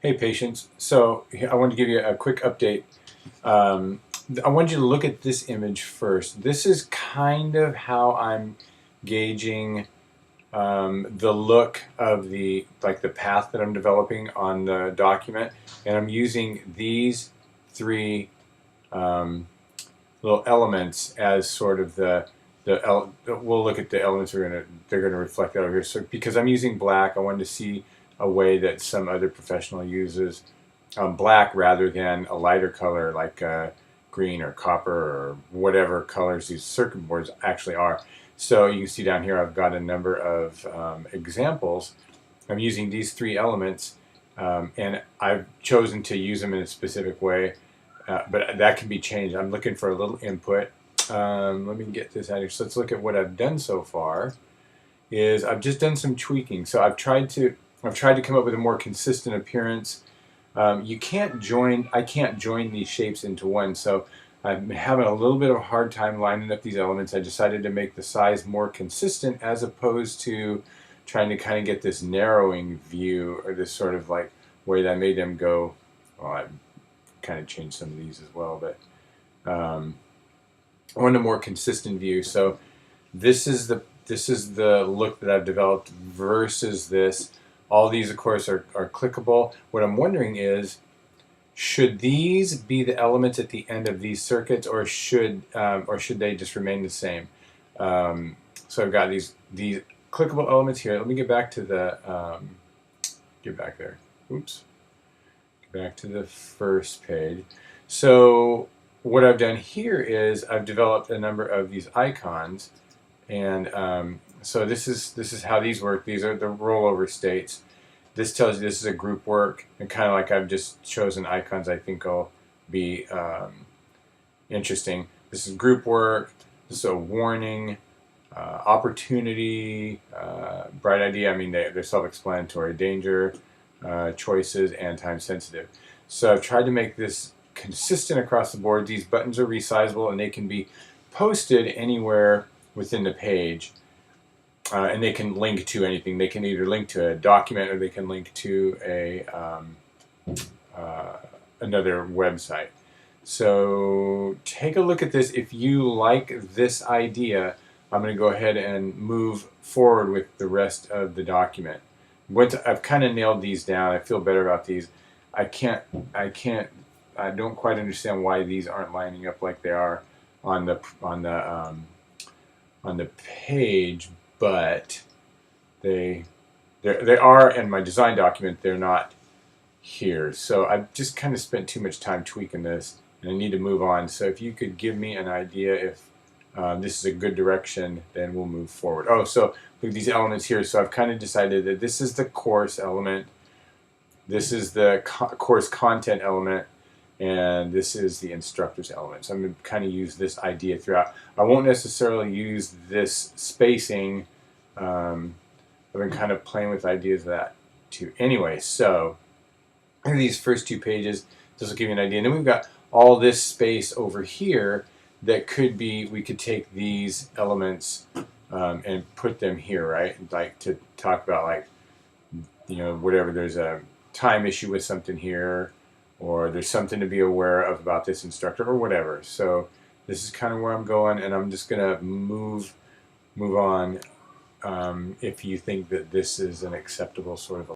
Hey patients, so I wanted to give you a quick update. I want you to look at this image first. This is kind of how I'm gauging the look of the path that I'm developing on the document, and I'm using these three um, little elements as sort of we'll look at the elements they're gonna reflect that over here. So because I'm using black, I wanted to see a way that some other professional uses black rather than a lighter color like green or copper or whatever colors these circuit boards actually are. So you can see down here I've got a number of examples. I'm using these three elements and I've chosen to use them in a specific way, but that can be changed. I'm looking for a little input. Let me get this out here. So let's look at what I've done so far. I've just done some tweaking. So I've tried to come up with a more consistent appearance. I can't join these shapes into one, so I'm having a little bit of a hard time lining up these elements. I decided to make the size more consistent as opposed to trying to kind of get this narrowing view or this sort of like way that I made them go. Well, I kind of changed some of these as well, but I want a more consistent view. So this is the look that I've developed versus this. All these, of course, are clickable. What I'm wondering is, should these be the elements at the end of these circuits, or should they just remain the same? So I've got these clickable elements here. Let me get back to the get back there. Oops. Get back to the first page. So what I've done here is I've developed a number of these icons, and so this is how these work. These are the rollover states. This tells you this is a group work, and kind of like I've just chosen icons I think will be interesting. This is group work. This is a warning, opportunity, bright idea. I mean, they're self-explanatory. Danger, choices, and time sensitive. So I've tried to make this consistent across the board. These buttons are resizable and they can be posted anywhere within the page. And they can link to anything. They can either link to a document or they can link to another website. So take a look at this. If you like this idea, I'm going to go ahead and move forward with the rest of the document. I've kind of nailed these down. I feel better about these. I don't quite understand why these aren't lining up like they are on the page, but they are in my design document. They're not here. So I've just kind of spent too much time tweaking this, and I need to move on. So if you could give me an idea if this is a good direction, then we'll move forward. Oh, so look at these elements here. So I've kind of decided that this is the course element, this is the course content element, and this is the instructor's element. So I'm going to kind of use this idea throughout. I won't necessarily use this spacing. I've been kind of playing with ideas of that too. Anyway, so in these first two pages, this will give you an idea. And then we've got all this space over here that could be, we could take these elements and put them here, right? Like to talk about, like, you know, whatever, there's a time issue with something here, or there's something to be aware of about this instructor, or whatever. So this is kind of where I'm going, and I'm just gonna move on if you think that this is an acceptable sort of